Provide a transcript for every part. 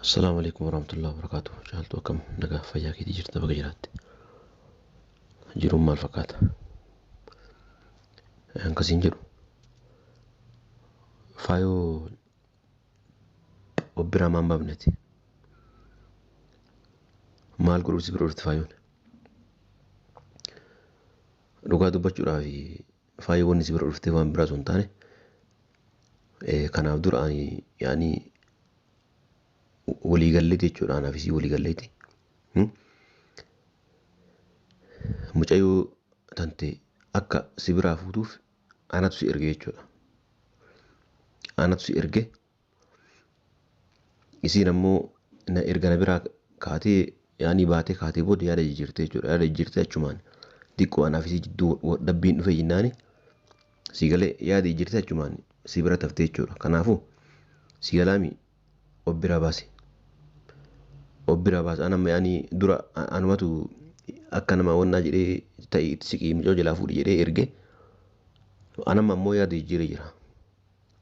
السلام عليكم ورحمة الله وبركاته. جعلت كم نجا فياكي دي جرت بقجرات جيروم مال فكات كسين جرو فايو وبرا ما مبنتي مال قرور سبرور تفايون لغا دبچورا في فايو وني سبرور تفايون برا سنتاني كان عبدور اني يعني ولي قلتي جورا انا في ولي قلتي mucayyoo tante akka sibiraa fuutuuf anatu si erge jechuudha. Anatu si erge isiin ammoo na erga na biraa kaatee yaani baatee kaatee booda yaada jijjiirtee jechuudha. Yaada jijjiirtee achumaan xiqqoo anaaf isii jidduu dhabbiin dhufe jennaani si galee yaada jijjiirtee achumaan si bira taftee jechuudha. Kanaafuu si galaami obbiraa baase. Obbiraa baase anamma yaani dura anumatu akka nama wannaa jedhee ta'e itti siqii mucoo jalaa fuudhi jedhee erge anamma ammoo yaada jijjiiree jira.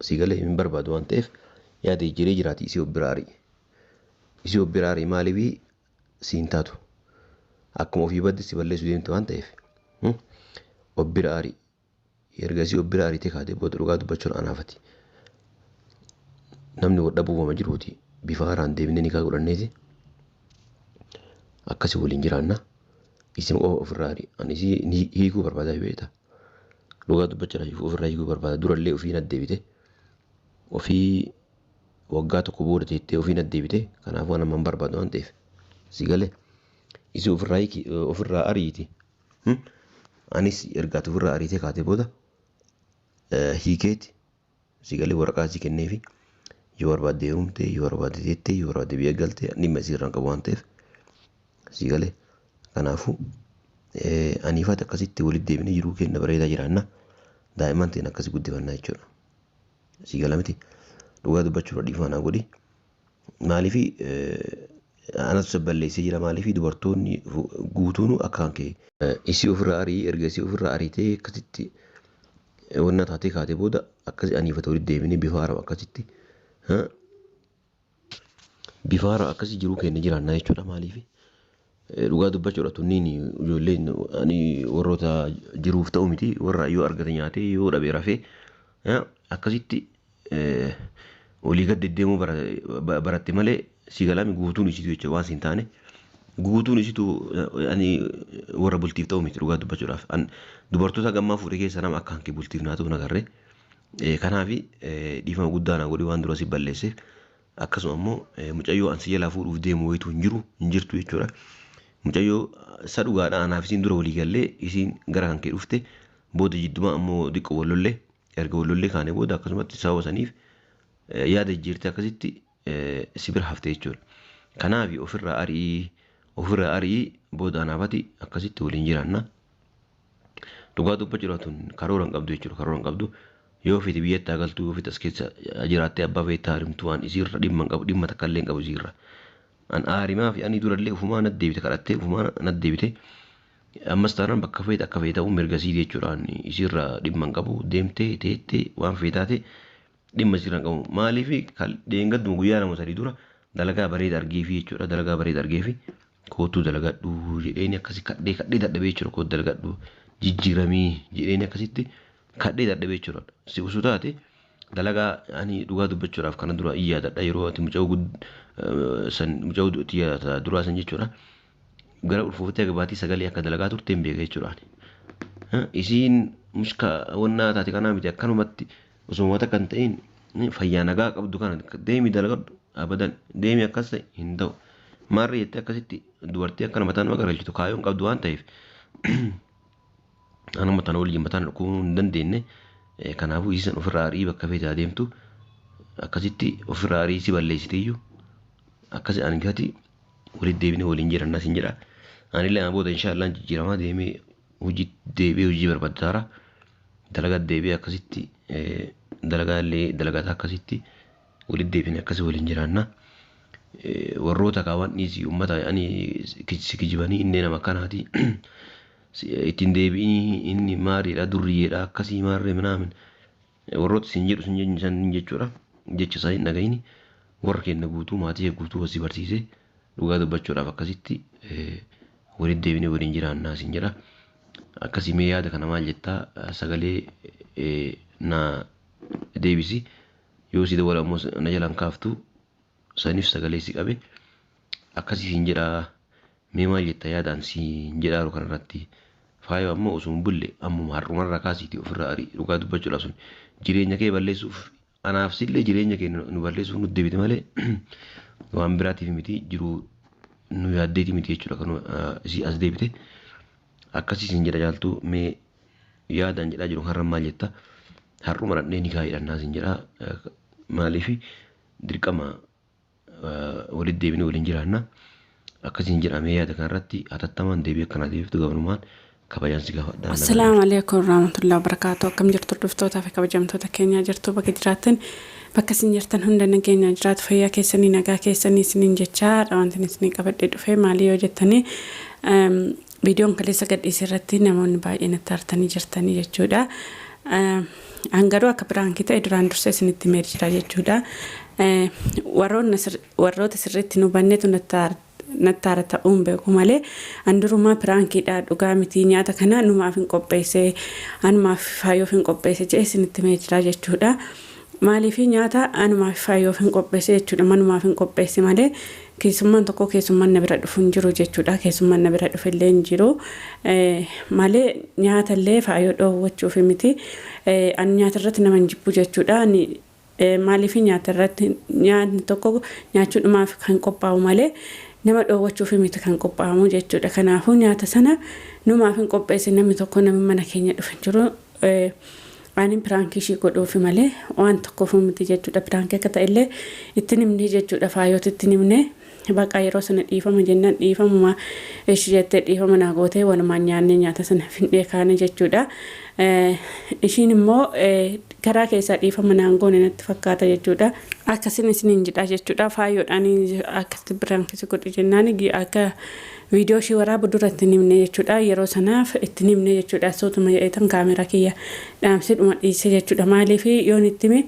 Si galee hin barbaadu waan ta'eef yaada jijjiiree jiraati isii obbiraa arii. Isii obbiraa arii maaliif siin taatu akkuma ofii baddi si balleessu deemte waan ta'eef obbiraa arii erga isii obbiraa arii ta'e kaatee booda dhugaa dubbachuun anaafati. Namni wadha buufama jiruuti bifa haaraan deebinee nikaa godhanneeti akkasii waliin jiraanna. Isin ofirraa arii ani isii hiikuu barbaadaa beekta. Dhugaa dubbachuudhaaf ofirraa hiikuu barbaada. Durallee ofiin addeebite ofii waggaa tokko booda teettee ofiin addeebite kanaafuu nama hin barbaadu waan ta'eef si galee isii ofirraa ariiti. Anis ergaatu ofirraa ariitee kaatee booda hiikeeti si galee waraqaa si kenneefi yoo barbaadde heerumte yoo barbaadde teettee yoo barbaadde biyya galtee dhimma isiirraan qabu waan ta'eef si galee kanaafuu aniifaati akkasitti walitti deebinee jiruu keenya bareedaa jiraanna. Daa'imman ta'een akkasii guddifannaa jechuudha. Si gala miti dhugaa dubbachuudha dhiifama godhi. Maaliifi anatu sabballeessee jira maaliifi dubartoonni guutuun akkaan kee isii ofirraa arii erga isii ofirraa ariitee akkasitti wanna taatee kaatee booda akkasii aniifata walitti deebinee bifa haaraa akkasitti bifa haaraa akkasii jiruu keenya jiraannaa jechuudha. Maaliifi dhugaa dubbachuudha tunniin ijoolleen ani warroota jiruuf ta'u miti warra yoo argate nyaatee yoo dhabe rafee akkasitti olii gad deddeemuu baratte malee si galaami guutuun isitu jecha waan siin taane guutuun isitu ani warra bultiif ta'u miti dhugaa dubbachuudhaaf dubartoota gammaa fuudhee keessa nama akkaan kee bultiif naa ta'u nagarree kanaafi dhiifama guddaa naa godhi waan dura si balleesseef akkasuma ammoo mucayyoo ansi jalaa fuudhuuf deemu wayitu hin jirtu jechuudha. Mucayyoo isa dhugaadha anaaf isiin dura walii gallee isiin gara kan kee dhufte booda jidduma ammoo xiqqoo wallollee erga wallollee kaanee booda akkasumatti sababa saniif yaada jijjiirtee akkasitti si bira hafte jechuudha. Kanaaf ofirraa arii booda anaafati akkasitti waliin jiraanna. Dhugaa dubbachuudha tun karoora hin qabdu jechuudha. Karoora hin qabdu yoo fiti biyyatti agaltuu yoo fiti as keessa jiraattee abbaa feetaa harimtuu waan isiirra dhimma hin qabu dhimma takka illee hin qabu isiirra. An aarimaa fi ani durallee ufumaa naddeebite kadhattee ufumaa naddeebite ammas taanaan bakka feeta akka feeta'u mirga sii jechuudhaan isiirra dhimma hin qabu deemtee teettee waan feetaate dhimma isiirra hin qabu. Maaliifi deengadduma guyyaa lama sadii dura dalagaa bareeda argeefi jechuudha. Dalagaa bareeda argeefi kootuu dalagadhu jedheeni akkasi kadhee dadhabee jechuudha. Kootu dalagadhu jijjiiramii jedheeni akkasitti kadhee dadhabee jechuudha. Si usuu taate dalagaa ani dhugaa dubbachuudhaaf kana dura iyyaadha yeroo ati muca'uu duraa san jechuudha. Gara ulfooftee gabaatii sagalee akka dalagaa turteen beeka jechuudha. Isiin mushka wannaa taate kanaa miti akkanumatti osoo kan ta'in fayyaa nagaa qabdu kana deemi dalagadhu abadan deemi akkas ta'e hin ta'u. Maarree jettee akkasitti dubartii akkana mataan nama gargalchitu kaayoon qabdu waan ta'eef ana mataan waliin mataan dhukuu hin dandeenye. Kanaafuu isiin ofirraa arii bakka feetaa deemtu akkasitti ofirraa arii si balleessiteeyyuu akkasi ani gati walitti deebinee waliin jirannaa sin jedha. Anillee ana booda inshaallah jijjiiramaa deemee hojii barbaaddaara dalagaa deebi'ee akkasitti dalagaalee dalagataa akkasitti walitti deebinee akkasi waliin jiraannaa. Warroota kaawwan dhiisii uummata ani kijibanii inni nama kanaati. Ittiin deebi'ii inni maariidha durriyeedha akkasii maarree minaamin warroota sin jedhu sin jechuudha. Jecha isaa hin dhagahini warra keenya guutuu maatii guutuu wasii barsiisee dhugaa dubbachuudhaaf akkasitti waliin deebinee waliin jiraannaa siin jedha. Akkasii mee yaada kana maal jettaa sagalee na deebisi yoo si dawwala ammoo na jalaan kaaftu saniif sagalee si qabe akkasii siin jedha. Mee maal jettaa yaadaan siin jedhaaru kanarratti faayoo ammoo osoo hin bulle ammuma har'umarraa kaasiitii ofirraa arii dhugaa dubbachuudhaaf sun jireenya kee balleessuuf anaaf sillee jireenya kee nu balleessuuf nu deebite malee waan biraatiif miti jiruu nu yaaddeeti miti jechuudha kan isii as deebite. Akkasii siin jedha jaaltu mee yaadaan jedhaa jiru har'a maal jettaa har'uma dhadhee ni kaa'idhannaa siin jedhaa maaliif dirqama walitti deebinee waliin jiraannaa. Akkasiin jedhamee yaada kanarratti hatattamaan deebii akkana deebiftu gabanumaan kabajaan si gaafadha. Assalaamu alaykum warahmatullahi wabarakatuh. Akkam jirtu hordoftoota fi kabajamtoota keenyaa jirtu bakka jiraattan bakka isin jirtan hunda nageenya jiraatu fayyaa keessanii nagaa keessanii isiniin jechaa wanti isin qabadhee dhufe maali yoo jettanii viidiyoon kaleessa gadhiise irratti namoonni baay'een itti artanii jirtanii jechuudha. Angaruu akka biraankii ta'e duraan dursee isinitti himee jira jechuudha. Warroota sirriitti nu banneetu nattaara ta'uun beeku malee andurumaa piraankiidha dhugaa miti nyaata kana numaaf hin qopheesse anumaaf faayoof hin qopheesse jedhee isinitti himee jira jechuudha. Maaliif nyaata anumaaf faayoof hin qopheesse jechuudha manumaaf hin qopheesse malee keessummaan tokko keessummaan na bira dhufu hin jiru jechuudha. Keessummaan na bira dhufu illee hin jiru malee nyaata illee faayoo dhoowwachuuf miti ani nyaata irratti nama hin jibbu jechuudha. Maaliif nyaata irratti nyaanni tokko nyaachuudhumaaf kan qophaa'u malee nama dhoowwachuuf miti kan qophaa'amu jechuudha. Kanaafuu nyaata sana numaaf hin qopheesse namni tokko nama mana keenya dhufu hin jiru. Ani piraankii ishii godhuufi malee waan tokkoof miti jechuudha. Piraankii akka ta'e illee itti nimnee jechuudha. Faayooti itti nimnee baqa yeroo sana dhiifama jennaan dhiifamuma ishii jettee dhiifama naa gootee walumaan nyaannee nyaata sana findhee kaane jechuudha. Ishiin immoo garaa keessaa dhiifama naan goone natti fakkaata jechuudha. Akkasiin isiniin jedha jechuudha. Faayoodhaan akkasitti piraankii godhi jennaan akka viidiyoo ishii waraabu dura itti nimne jechuudha. Yeroo sanaaf itti nimne jechuudha. Sootuma jedheetan kaameraa kiyya dhaamsidhuma dhiise jechuudha. Maaliif yoon itti hime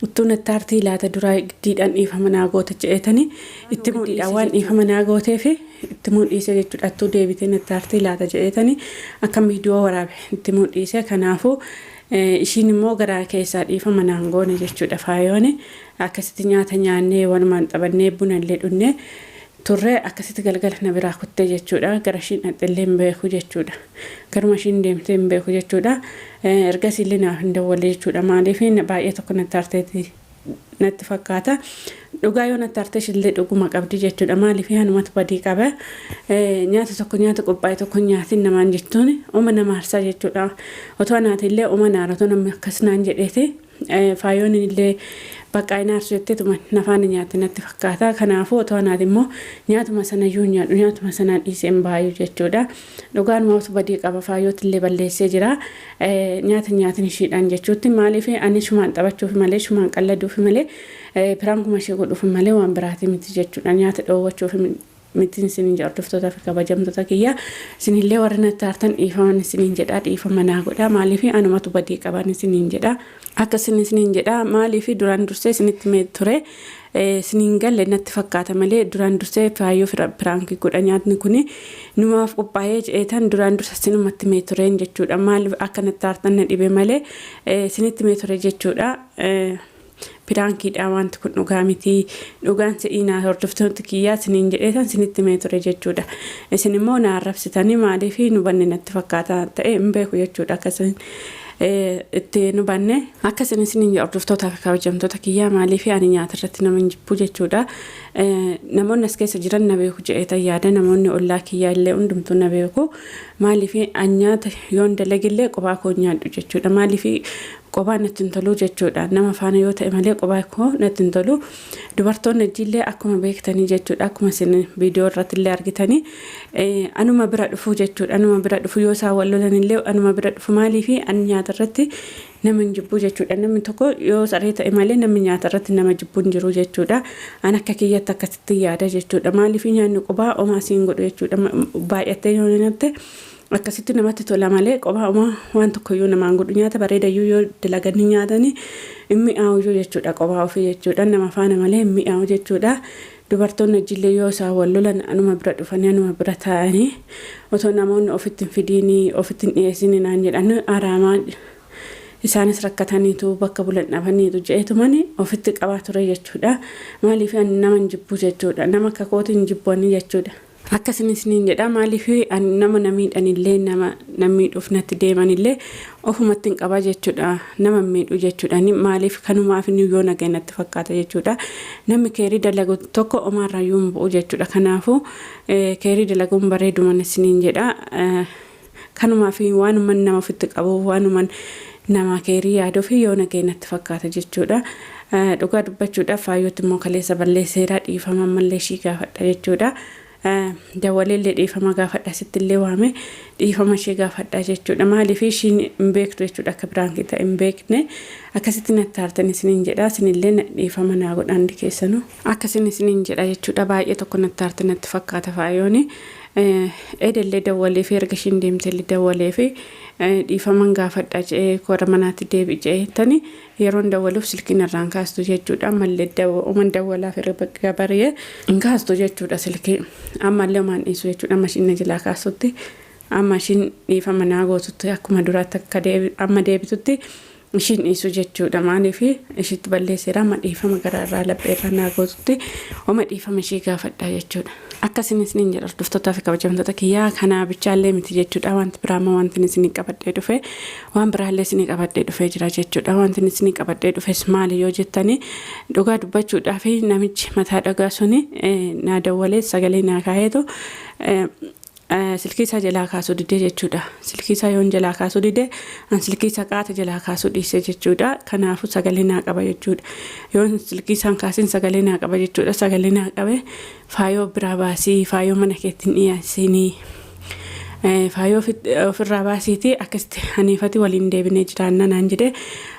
uttuu natti aartii laata duraa giddiidhaan dhiifama naa goote jedheetanii itti muudhiidhaan waan dhiifama naa gooteef itti muudhiise jechuudha. Attuu deebitee natti aartii laata jedheetanii akkam viidiyoo waraabe itti muudhiise. Kanaafuu ishiin immoo garaa keessaa dhiifama naan goone jechuudha. Faayoon akkasitti nyaata nyaannee walumaan xabannee buna illee dhunnee turre akkasitti galgala na biraa kuttee jechuudha. Gara ishiin dhaqxillee hin beeku jechuudha. Garuma ishiin deemtee hin beeku jechuudha. Ergasii illee naaf hin dawwalle jechuudha. Maaliif baay'ee tokko natti aarteeti natti fakkaata. Dhugaa yoo natti aartee illee dhuguma qabdi jechuudha. Maaliif hanumatu badii qaba. Nyaata tokko nyaata qophaa'e tokko nyaatiin namaan jettuun uma nama aarsaa jechuudha. Otoo naati illee uma naaratu namni akkas naan jedheeti. Faayoon illee baqqaa inaarsu jetteetuma nafaan nyaatti natti fakkaata. Kanaafuu otoo naati immoo nyaatuma sana iyyuu nyaadhu nyaatuma sana dhiiseen baay'u jechuudha. Dhugaan mootu badii qaba. Faayooti illee balleessee jira. Nyaata nyaatin ishiidhaan jechuutti maaliif ani shumaan taphachuuf malee shumaan qalladuuf malee piraankuma ishee godhuuf malee waan biraati miti jechuudha. Nyaata dhoowwachuuf miti isiniin jedha hordoftoota fi kabajamtoota kiyya. Isinillee warra natti aartan dhiifama isiniin jedha dhiifama naa godha. Maaliif anumatu badii qaban isiniin jedha. Akkasin isiniin jedha. Maaliif duraan dursee isinitti himee ture. Isiniin galle natti fakkaata malee duraan dursee faayoo piraankii godha nyaatni kuni numaaf qophaa'ee jedheetan duraan dursa isinumatti himee tureen jechuudha. Maaliif akka natti aartan na dhibe malee isinitti himee ture jechuudha. Piraankiidha wanti kun dhugaa miti. Dhugaan si'inaa hordoftoota kiyyaa isiniin jedheetan isinitti himee ture jechuudha. Isin immoo na arrabsitanii maaliif nu banne natti fakkaata ta'e hin beeku jechuudha. Akkasiin itti nu banne akkasiin isiniin hordoftoota fi kabajamtoota kiyyaa maaliif ani nyaata irratti nama hin jibbu jechuudha. Namoonni as keessa jiran na beeku jedheetan yaada. Namoonni ollaa kiyyaa illee hundumtuu na beeku. Maaliif ani nyaata yoon dalagillee qophaa koo nyaadhu jechuudha. Maaliif qophaa natti hin tolu jechuudha. Nama faana yoo ta'e malee qophaa koo natti hin tolu. Dubartoonni illee akkuma beektanii jechuudha. Akkuma isin viidiyoo irratti illee argitanii anuma bira dhufu jechuudha. Anuma bira dhufu yoo isaan wal lolan illee anuma bira dhufu. Maaliif ani nyaata irratti nama hin jibbu jechuudha. Namni tokko yoo saree ta'e malee namni nyaata irratti nama jibbu hin jiru jechuudha. Ani akka kiyyatti akkasitti yaada jechuudha. Maaliif nyaanni qophaa omaa siin godhu jechuudha. Baay'attee yoo nyaate akkasitti namatti tola malee qophaa omaa waan tokko yoo namaan godhu nyaata bareedayyuu yoo dalaganii nyaatanii mi'aawu jechuudha qophaa ofii jechuudha nama faana malee mi'aawu jechuudha. Dubartoonni ajillee yoo isaan wal lolan anuma bira dhufanii anuma bira taa'anii otoo namoonni ofitti hin fidiinii ofitti hin dhiyeessini naan jedhan araamaa isaanis rakkataniitu bakka bulan dhabaniitu je'eetumani ofitti qabaa ture jechuudha. Maaliif nama hin jibbu jechuudha nama akka kootiin hin jibboonni jechuudha. Akkasinis niin jedha maaliif nama namiidhanillee nama namiidhuuf natti deemanillee ofumatti hin qaba jechuudha nama miidhu jechuudha maaliif kanumaaf yoo nagee natti fakkaata jechuudha. Namni keerii dalagu tokko omaarraayyuu hin bu'u jechuudha. Kanaafuu keerii dalaguun bareedumanis niin jedha kanumaaf waanuma nama ofitti qabu waanuma nama keerii yaaduuf yoo nagee natti fakkaata jechuudha. Dhugaa dubbachuudhaaf faayyootti immoo kaleessa balleesseera dhiifama mallee ishii gaafadha jechuudha. Dawwaleellee dhiifama gaafadha sittillee waame dhiifama ishee gaafadha jechuudha. Maaliif ishiin hin beektu jechuudha akka biraankii ta'e hin beekne akkasitti natti aartanii isiniin jedha isinillee dhiifama naa godhaan keessanuu akkasiin isiniin jedha jechuudha. Baay'ee tokko natti aarte natti fakkaata faayyooni. Edellee dawwalee fi erga ishiin deemteellee dawwalee fi dhiifaman gaafadha jedhee kora manaatti deebi jedheettani yeroon dawwaluuf silkiin irraan kaastu jechuudha. Ammallee uuman dawwalaaf erga baree hin kaastu jechuudha silkii ammallee uumaan dhiisu jechuudha. Amma ishiin jalaa kaastutti amma ishiin dhiifama naa gootutti akkuma duraatti akka amma deebitutti ishiin dhiisu jechuudha. Maaliif ishiitti balleesseera amma dhiifama garaarraa lapheerraa naa gootutti oma dhiifama ishii gaafadha jechuudha. Akkasinis niin jedha hordoftoota fi kabajamtoota kiyyaa kanaa bichaallee miti jechuudha. Wanti biraama wanti isin qabadhee dhufe waan biraallee isin qabadhee dhufee jira jechuudha. Wanti isin qabadhee dhufes maali yoo jettani dhugaa dubbachuudhaaf namichi mataa dhagaa suni naa dawwalee sagalee naa kaayeetu silkii isaa jalaa kaasuu didee jechuudha. Silkii isaa yoon jalaa kaasuu didee silkii isaa qaata jalaa kaasuu dhiise jechuudha. Kanaafuu sagalee naa qaba jechuudha. Yoon silkii isaan kaasin sagalee naa qaba jechuudha. Sagalee naa qabe faayoo biraa baasii faayoo mana keettiin dhiyaasini faayoo ofirraa baasiiti akkasitti haniifati waliin deebinee jiraanna naan jedhee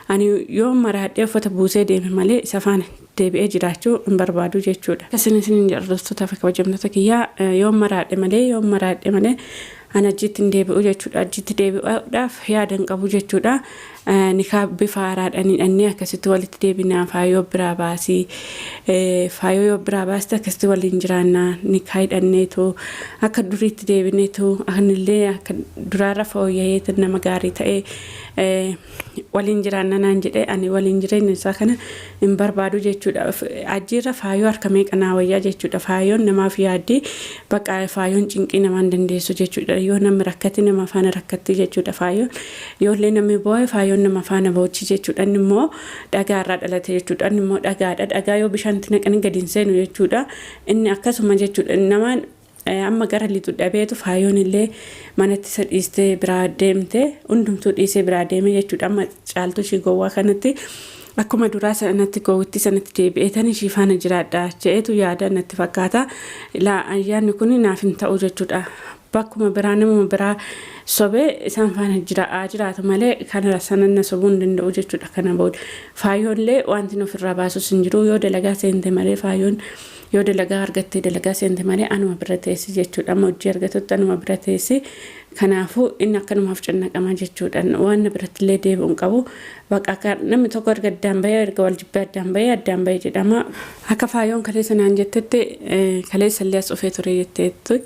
ani yoo maraadhee uffata buusee deeme malee isa faana deebi'ee jiraachuu hin barbaadu jechuudha. Akkasinis niin jedha hordoftoota fi kabajamtoota kiyyaa yoo maraadhe malee ana achitti hin deebi'u jechuudha. Achitti deebi'uudhaaf yaada hin qabu jechuudha. Nikaa bifa haaraadhaan akkasitti walitti deebinaa faayoo biraa baasii faayoo yoo biraa baasite akkasitti waliin jiraannaa nikaa hidhanneetu akka duriitti deebineetu anillee akka duraarra fooyya'ee nama gaarii ta'ee waliin jiraanna naan jedhee ani waliin jireenya isaa kana hin barbaadu jechuudha. Ajjiirra faayoo harka meeqanaa wayyaa jechuudha. Faayoon namaaf yaaddii bakka faayoon cinqii namaan dandeessu jechuudha. Yoo namni rakkatti nama faana rakkatti jechuudha. Faayoon yoollee namni boo'e faayoon nama faana boochi jechuudha. Inni immoo dhagaarraa dhalate jechuudha. Inni immoo dhagaadha. Dhagaa yoo bishaanitti naqanii gadi hin seenu jechuudha. Inni akkasuma jechuudha. Namaan amma gara lixu dhabeetu faayoon illee manatti isa dhiistee biraa deemte hundumtuu dhiisee biraa deeme jechuudha. Amma caaltu ishii gowwaa kanatti akkuma duraa sanatti gowwitti sanatti deebi'eetan ishii faana jiraadha je'eetu yaada natti fakkaata. Ayyaanni kun naaf hin ta'u jechuudha. Bakkuma biraa nama biraa sobee isaan faana jiraatu malee kana sananna sobuu hin danda'u jechuudha. Kana booda faayyoonlee wanti ofirraa baasus hin jiru yoo dalagaa seente malee faayyoon yoo dalagaa argattee dalagaa seente malee anuma bira teessi jechuudha. Amma hojii argatutti anuma bira teessi. Kanaafuu inni akkanumaaf cannaqama jechuudha. Waan biratti illee deebi'u hin qabu. Bakka namni tokko erga addaan bahee erga wal jibbee addaan bahee jedhama. Akka faayyoon kaleessa naan jettetti kaleessa illee as dhufee ture jetteetti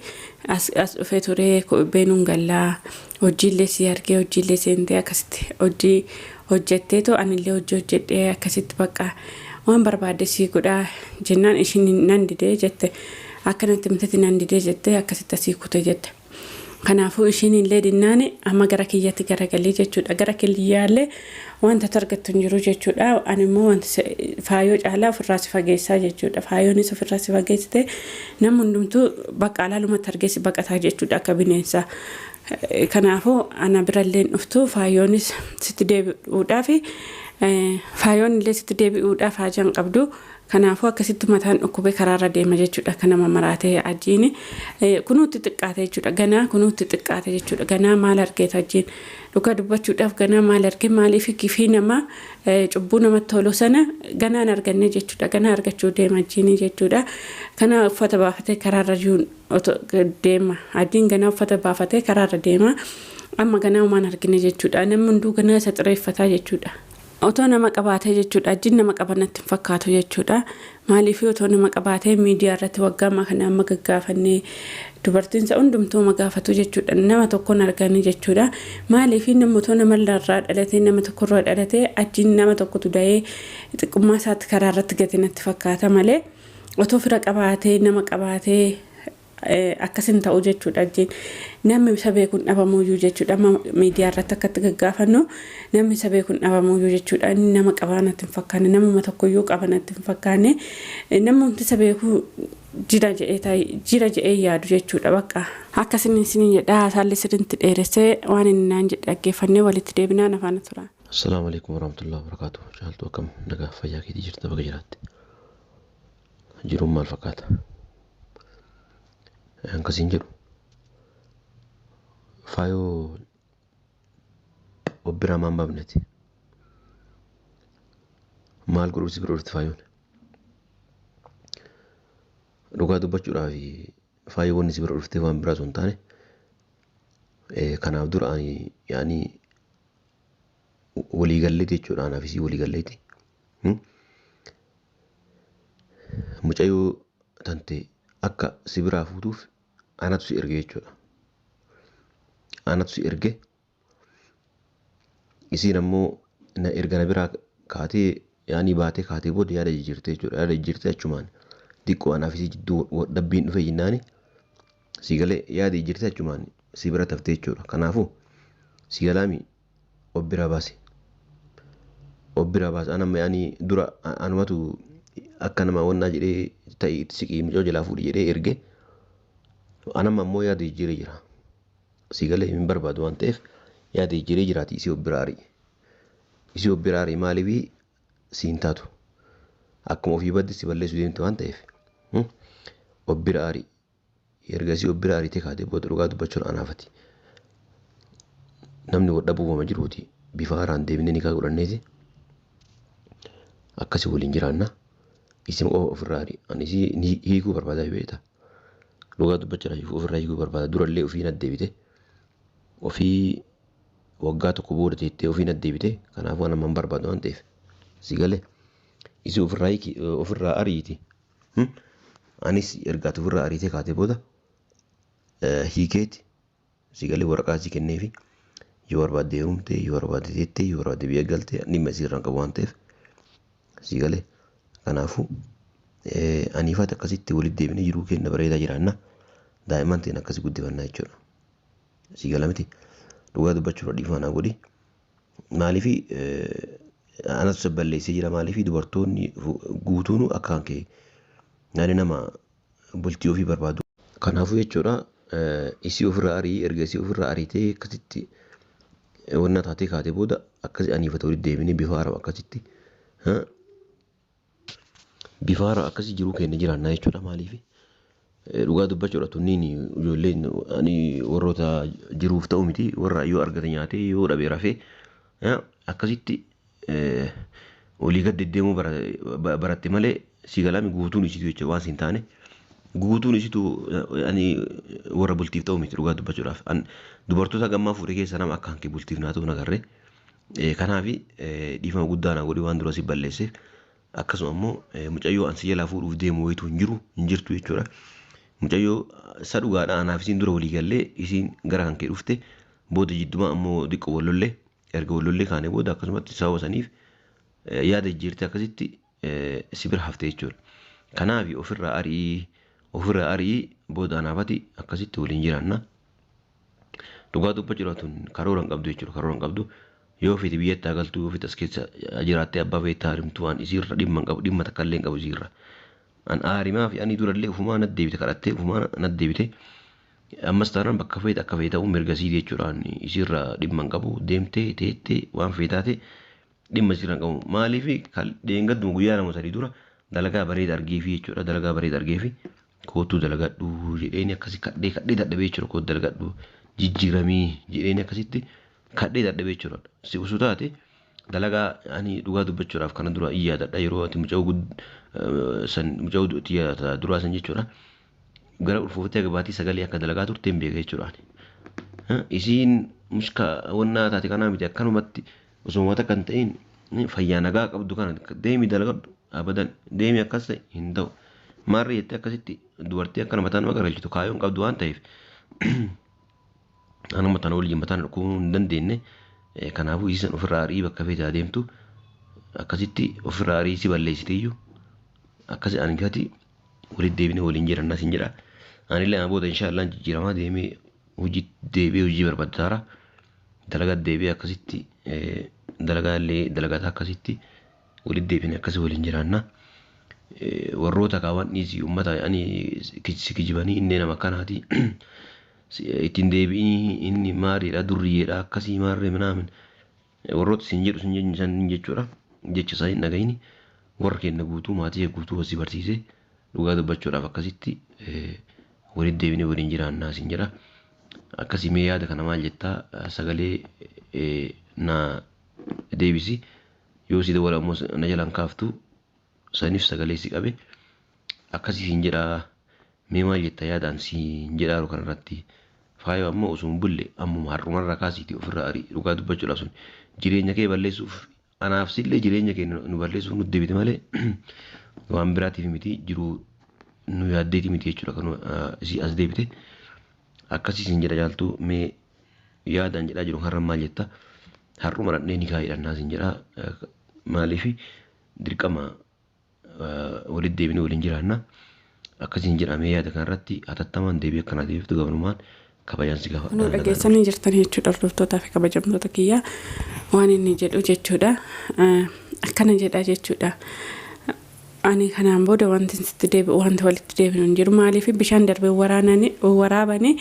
as dhufee ture beenuun gallaa hojiillee si argee hojiillee seentee akkasitti hojii hojjetteetu anillee hojii hojjedhee akkasitti bakka waan barbaadde si godhaa jennaan ishiin nan didee jette akkanatti mitetti nan didee jette akkasitti asii kutee jette. Kanaafuu ishiin illee dinnaan amma gara kiyyatti garagalee jechuudha. Gara kiyyaallee wanta argattu hin jiru jechuudha. Ani immoo wanta faayoo caalaa ofirraa si fageessaa jechuudha. Faayoonis ofirraa si fageessite namni hundumtuu bakka alaalumatti argeessi baqataa jechuudha akka bineensaa. Kanaafuu ana birallee dhuftu faayoonis sitti deebi'uudhaaf faayoon illee sitti deebi'uudhaaf haajaan qabdu. Kanaafuu akkasitti mataan dhukkubee karaarra deema jechuudha. Kana maraatee ajjiin kunuutti xiqqaate jechuudha. Ganaa kunuutti xiqqaate jechuudha. Ganaa maal argeeta ajjiin dhugaa dubbachuudhaaf ganaa maal arge maaliif kifii nama cubbuu namatti tolu sana ganaan arganne jechuudha. Ganaa argachuu deema ajjiin jechuudha. Kana uffata baafatee karaarra deema. Ajjiin ganaa uffata baafatee karaarra deema. Amma ganaa waan argine jechuudha. Namni hunduu ganaa isa xireeffataa jechuudha. otoo nama qabaatee jechuudha ajjin nama qabanatti hin fakkaatu jechuudha maaliif otoo nama qabaatee miidiyaa irratti waggaa amma kana amma gaggaafannee dubartiin isa hundumtuu magaafatu jechuudha nama tokkoon arganii jechuudha maaliif nama otoo nama irraa dhalatee nama tokko irraa dhalatee ajjin nama tokkotu da'ee xiqqummaa isaatti karaa irratti gati natti fakkaata malee otoo fira qabaatee nama qabaatee akkasin ta'u jechuudha ajjin namni isa beekun dhabamuyyuu jechuudha miidiyaa irratti akkatti gaggaafannu namni isa beekun dhabamuyyuu jechuudha inni nama qabaanatti hin fakkaanne namuma tokkoyyuu qabanatti hin fakkaanne namumti isa beekuu jira jedhee yaadu jechuudha bakka akkasin isin jedha haalli sirriitti dheeressee waan inni naan jedhe dhaggeeffannee walitti deebinaan afaan tura. Assalaamu alaykum warahmatullahi wabarakatuh. Jaaltu akkam nagaa fayyaa keetii jirta baga jiraatti. Jiruun maal fakkaata? Akkasiin jedhu faayoo obbiraa maan baafneti maal godhu si bira dhufti faayoon dhugaa dubbachuudhaaf faayoo wanni si bira dhuftee waan biraa sun taane kanaaf dura ani yaani waliigalleeti jechuudha anaaf isii waliigalleeti mucayyoo tante akka si biraa fuutuuf anatu si erge jechuudha anatu si erge isiin ammoo na erga na biraa kaatee yaani baatee kaatee booda yaada jijjiirtee jechuudha yaada jijjiirtee achumaan xiqqoo anaaf isii jidduu dhabbiin dhufe jennaani si galee yaada jijjiirtee achumaan si bira taftee jechuudha kanaafuu si galaami obbiraa baase anamma yaani dura anumatu akka nama wannaa jedhee ta'e itti siqii mucoo jalaa fuudhi jedhee erge anamma ammoo yaada jijjiiree jira si galee hin barbaadu waan ta'eef yaada jijjiiree jiraati isii obbiraa arii maaliifii siin taatu akkuma ofii baddi si balleessu deemte waan ta'eef obbiraa arii ergasii obbiraa arii kaatee booda dhugaa dubbachuun anaafati namni wadha buufama jiruuti bifa haaraan deebinee nikaa godhanneeti akkasii waliin jiraanna isin ofirraa arii ani isii hiikuu barbaadaa beekta dhugaa dubbachuudhaaf ofirraa hiikuu barbaada durallee ofii naddeebite ofii waggaa tokko booda teettee ofii naddeebite kanaafuu anamman barbaadu waan ta'eef si galee isi ofirraa ariiti anis ergaatu ofirraa ariitee kaatee booda hiikeeti si galee waraqaa si kenneefi yoo barbaadde heerumte yoo barbaadde teettee yoo barbaadde biyya galte dhimma isiirraan qabu waan ta'eef si galee kanaafuu aniifaati akkasitti walitti deebinee jiruu kenna bareedaa jiraanna daa'imman ta'een akkasii guddifannaa jechuudha si gala miti dhugaa dubbachuudha dhiifaanaa godhi maaliifi anatu sabballeessee jira maaliifi dubartoonni guutuunu akkaan kee yaani nama bultii ofii barbaadu kanaafuu jechuudha isii ofirraa arii erga isii ofirraa ariitee akkasitti wanna taatee kaatee booda akkasii aniifata walitti deebinee bifa haaraa akkasitti bifa haaraa akkasii jiruu kenna jiraannaa jechuudha maaliifi dhugaa dubbachuudha tunniin ijoolleen ani warroota jiruuf ta'u miti warra yoo argate nyaatee yoo dhabee rafee akkasitti olii gad deddeemuu baratte malee si galaami guutuun isitu jecha waan siin taane guutuun isitu ani warra bultiif ta'u miti dhugaa dubbachuudhaaf dubartoota gammaa fuudhee keessa nama akka hankee bultiif naa ta'u nagarree kanaafi dhiifama guddaa na godhi waan dura si balleesseef akkasuma ammoo mucayyoo ansi jalaa fuudhuuf deemu wayitu hin jirtu jechuudha mucayyoo isa dhugaadha anaaf isiin dura walii gallee isiin gara hankee dhufte booda jiddumaa ammoo xiqqoo wallollee erga wallollee kaanee booda akkasumatti sababa saniif yaada jijjiirtee akkasitti si bira haftee jechuudha kanaaf ofirraa arii booda anaafati akkasitti waliin jiraanna dhugaa dubbachuudhaaf tun karoora hin qabdu jechuudha karoora hin qabdu yoo fiti biyyatti agaltuu yoo fiti as keessa jiraattee abbaa feetaa harimtu waan isiirra dhimma takka illee hin qabu isiirra an aarimaa fi ani durallee ufumaa naddeebite kadhattee ufumaa naddeebite ammas taanaan bakka feeta akka feeta'u mirgasii jechuudhaan isiirra dhimma hin qabu deemtee teettee waan feetaate dhimma isiirra hin qabu maaliifi deengadduma guyyaa lama sadii dura dalagaa bareeda argeefi jechuudha dalagaa bareeda argeefi kootuu dalagadhu jedheeni akkasi kadhee dadhabee jechuudha kootu dalagadhu jijjiiramii jedheeni akkasitti kadhee dadhabee jechuudha si usuu taate dalagaa ani dhugaa dubbachuudhaaf kana dura iyyaadadha yeroo ati muca'uu tiyyaata duraa san jechuudha gara ulfooftee gabaatii sagalee akka dalagaa turte hin beeka jechuudha isiin mushka wannaa taate kanaa miti akkanumatti osoo wata kan ta'in fayyaa nagaa qabdu kana deemi dalagadhu abadan deemi akkas ta'e hin ta'u maarree jettee akkasitti dubartii akkana mataan nama gargalchitu kaayoon qabdu waan ta'eef ana mataan waliin mataan dhukuu hin dandeenye kanaafuu isiisan ofirraa arii bakka feetaa deemtu akkasitti ofirraa arii si balleessitiyyuu akkasi ani gati walitti deebinee waliin jirannas hin jedha anillee ana booda inshaallaan jijjiiramaa deemee hojii deebi'ee hojii barbaaddaara dalagaa deebi'ee akkasitti dalagaalee dalagataa akkasitti walitti deebinee akkasi waliin jiraanna warroota kaawwan dhiisii uummata ani kijibanii inni nama kanaati ittiin deebi'ii inni maariidha durriyeedha akkasii maarree minaamin warroota sin jedhu sin jechuudha jecha isaa hin dhagayini warra keenya guutuu maatii guutuu hojii barsiisee dhugaa dubbachuudhaaf akkasitti walitti deebinee waliin jiraannaa sin jedha akkasii mee yaada kana maal jettaa sagalee na deebisi yoo si dawwala ammoo na jalaan kaaftu saniif sagalee si qabe akkasii sin jedha mee maal jettaa yaadaan sin jedhaaru kanarratti faayoo ammoo osoo hin bulle ammuma har'umarraa kaasiitii ofirraa arii dhugaa dubbachuudhaaf sun jireenya kee balleessuuf anaaf sillee jireenya kee nu balleessuuf nutti deebite malee waan biraatiif miti jiruu nu yaaddeeti miti jechuudha kan isii as deebite akkasii sin jedha jaaltu mee yaadaan jedhaa jiru har'a maal jetta har'uma dhadhee ni kaa'idhannaa sin jedha maaliif dirqama walitti deebinee waliin jiraanna akkasiin jedhamee yaada kanarratti hatattamaan deebii akkanaa deebiftu gabanumaan kabajaan si gaafadha. Nu dhageessanii jirtan jechuudha hordoftootaa fi kabajamtoota kiyyaa waan inni jedhu jechuudha akkana jedha jechuudha. Ani kanaan booda wanti sitti deebi'u wanti walitti deebinu hin jiru maaliif bishaan darbee waraabanii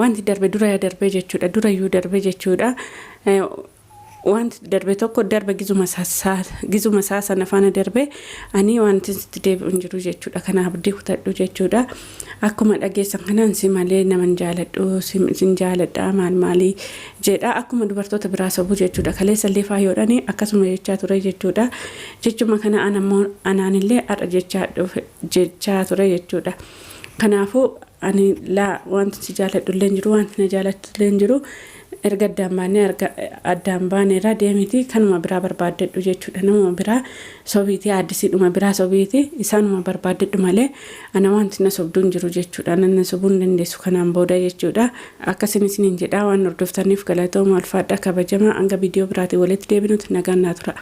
wanti darbe dura darbee jechuudha durayyuu darbee jechuudha. Wanti darbe tokko darbe gizuma isaa sana faana darbe ani wanti sitti deebi'u hin jiru jechuudha kanaaf abdii kutadhu jechuudha akkuma dhageessan kanaan si malee naman jaaladhu sin jaaladha maalii jedha akkuma dubartoota biraa sobuu jechuudha kaleessa illee faayoodhani akkasuma jechaa ture jechuudha jechuma kana anaanillee har'a jechaa ture jechuudha kanaafuu ani laa wanti si jaaladhu illee jiru wanti na jaalattu illee jiru erga addaan baaneera deemiti kanuma biraa barbaaddadhu jechuudha nama biraa sobiitii addisiidhuma biraa sobiitii isaanuma barbaaddadhu malee ana wanti na sobduun jiru jechuudha na sobuun dandeessu kanaan booda jechuudha akkasiin isiniin jedhaa waan hordoftaniif galatooma ulfaadha kabajamaa hanga viidiyoo biraatii walitti deebinutti nagaan naa tura.